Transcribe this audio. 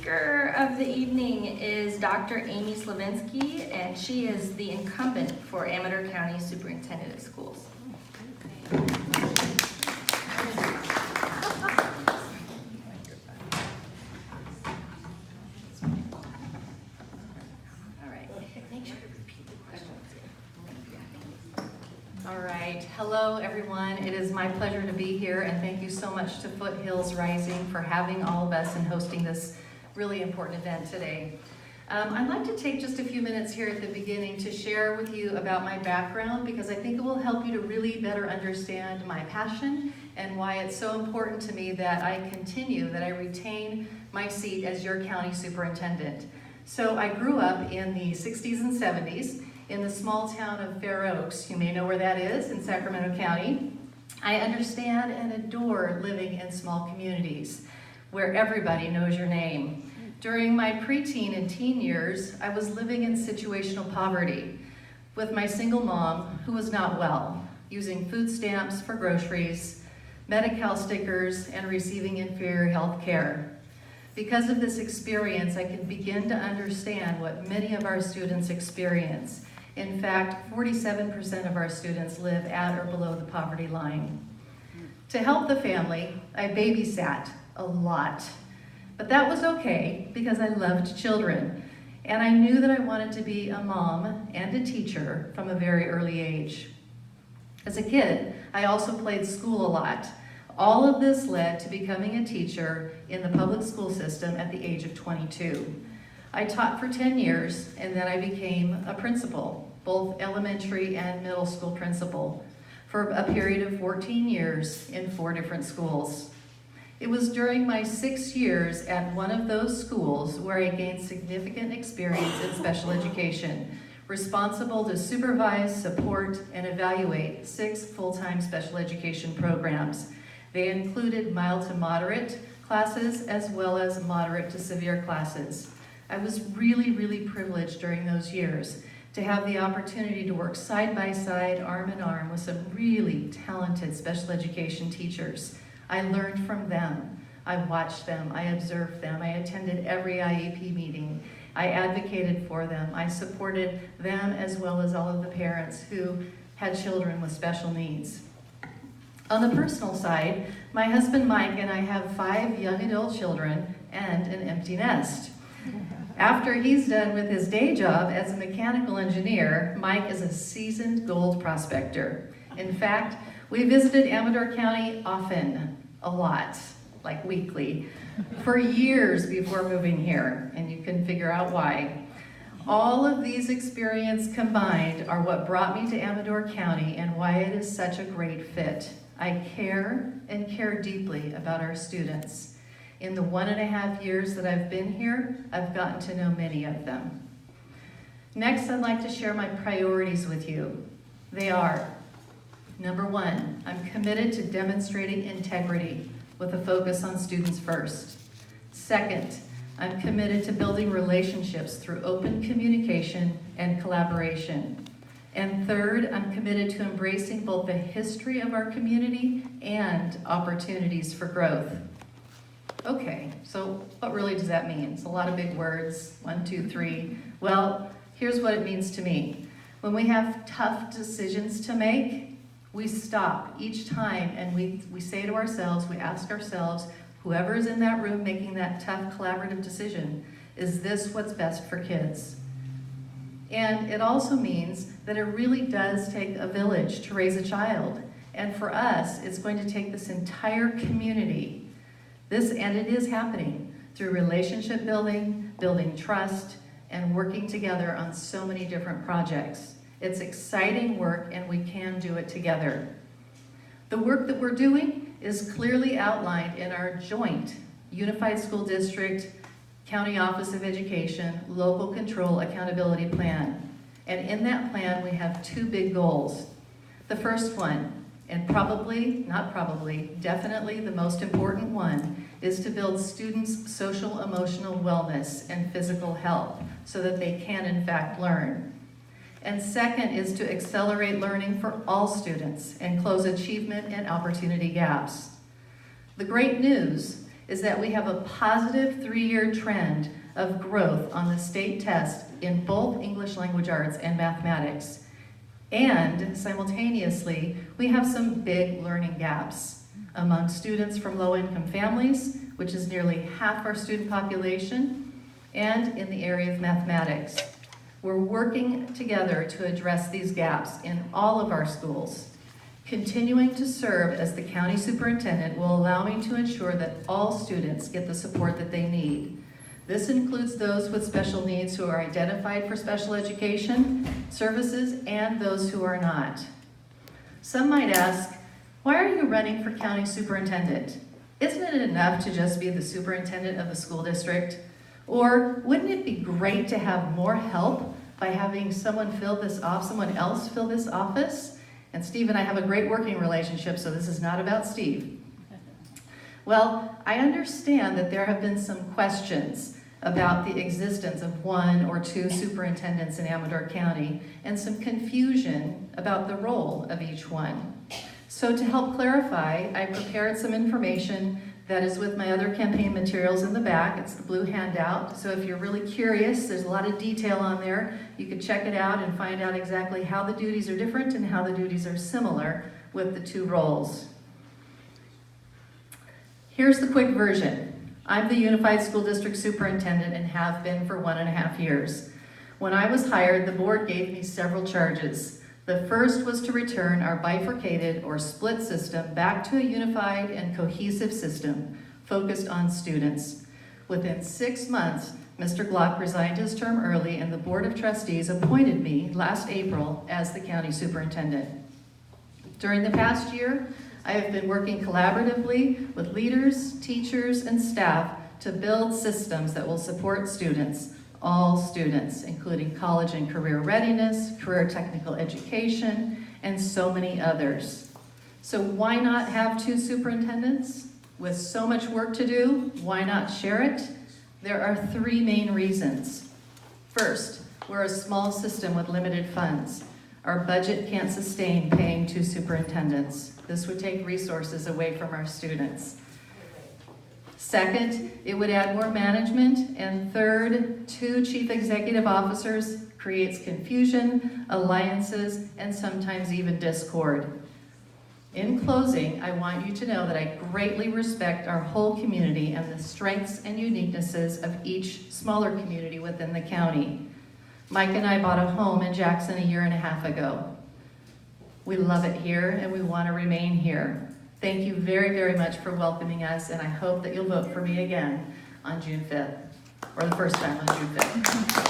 speaker of the evening is Dr. Amy Slavensky, and she is the incumbent for Amador County Superintendent of Schools. All right, hello everyone. It is my pleasure to be here, and thank you so much to Foothills Rising for having all of us and hosting this really important event today. I'd like to take just a few minutes here at the beginning to share with you about my background, because I think it will help you to really better understand my passion and why it's so important to me that I retain my seat as your county superintendent. So I grew up in the 60s and 70s in the small town of Fair Oaks. You may know where that is, in Sacramento County. I understand and adore living in small communities where everybody knows your name. During my preteen and teen years, I was living in situational poverty with my single mom who was not well, using food stamps for groceries, Medi-Cal stickers, and receiving inferior health care. Because of this experience, I can begin to understand what many of our students experience. In fact, 47% of our students live at or below the poverty line. To help the family, I babysat a lot. But that was okay because I loved children. And I knew that I wanted to be a mom and a teacher from a very early age. As a kid, I also played school a lot. All of this led to becoming a teacher in the public school system at the age of 22. I taught for 10 years, and then I became a principal, both elementary and middle school principal, for a period of 14 years in 4 different schools. It was during my 6 years at one of those schools where I gained significant experience in special education, responsible to supervise, support, and evaluate 6 full-time special education programs. They included mild to moderate classes as well as moderate to severe classes. I was really privileged during those years to have the opportunity to work side by side, arm in arm with some really talented special education teachers. I learned from them. I watched them. I observed them. I attended every IEP meeting. I advocated for them. I supported them as well as all of the parents who had children with special needs. On the personal side, my husband Mike and I have 5 young adult children and an empty nest. After he's done with his day job as a mechanical engineer, Mike is a seasoned gold prospector. In fact, we visited Amador County often, a lot, like weekly, for years before moving here, and you can figure out why. All of these experiences combined are what brought me to Amador County and why it is such a great fit. I care and care deeply about our students. In the 1.5 years that I've been here, I've gotten to know many of them. Next, I'd like to share my priorities with you. They are, number 1, I'm committed to demonstrating integrity with a focus on students first. Second, I'm committed to building relationships through open communication and collaboration. And third, I'm committed to embracing both the history of our community and opportunities for growth. Okay, so what really does that mean? It's a lot of big words, 1, 2, 3. Well, here's what it means to me. When we have tough decisions to make, we stop each time and we say to ourselves, we ask ourselves, whoever is in that room making that tough collaborative decision, is this what's best for kids? And it also means that it really does take a village to raise a child. And for us, it's going to take this entire community. And it is happening through relationship building, building trust, and working together on so many different projects. It's exciting work, and we can do it together. The work that we're doing is clearly outlined in our joint Unified School District, County Office of Education, Local Control Accountability Plan. And in that plan, we have 2 big goals. The first one, and definitely the most important one, is to build students' social, emotional wellness and physical health so that they can, in fact, learn. And second is to accelerate learning for all students and close achievement and opportunity gaps. The great news is that we have a positive 3-year trend of growth on the state test in both English language arts and mathematics. And simultaneously, we have some big learning gaps among students from low-income families, which is nearly half our student population, and in the area of mathematics. We're working together to address these gaps in all of our schools. Continuing to serve as the county superintendent will allow me to ensure that all students get the support that they need. This includes those with special needs who are identified for special education services and those who are not. Some might ask, why are you running for county superintendent? Isn't it enough to just be the superintendent of the school district? Or wouldn't it be great to have more help by having someone else fill this office? And Steve and I have a great working relationship, so this is not about Steve. Well, I understand that there have been some questions about the existence of 1 or 2 superintendents in Amador County and some confusion about the role of each one. So to help clarify, I prepared some information that is with my other campaign materials in the back. It's the blue handout. So if you're really curious, there's a lot of detail on there. You can check it out and find out exactly how the duties are different and how the duties are similar with the 2 roles. Here's the quick version. I'm the Unified School District Superintendent and have been for 1.5 years. When I was hired, the board gave me several charges. The first was to return our bifurcated or split system back to a unified and cohesive system focused on students. Within 6 months, Mr. Glock resigned his term early and the Board of Trustees appointed me last April as the county superintendent. During the past year, I have been working collaboratively with leaders, teachers, and staff to build systems that will support students, all students, including college and career readiness, career technical education, and so many others. So why not have 2 superintendents? With so much work to do, why not share it? There are 3 main reasons. First, we're a small system with limited funds. Our budget can't sustain paying 2 superintendents. This would take resources away from our students. Second, it would add more management. And third, 2 chief executive officers creates confusion, alliances, and sometimes even discord. In closing, I want you to know that I greatly respect our whole community and the strengths and uniquenesses of each smaller community within the county. Mike and I bought a home in Jackson 1.5 years ago. We love it here and we want to remain here. Thank you very, very much for welcoming us, and I hope that you'll vote for me again on June 5th, or the first time on June 5th.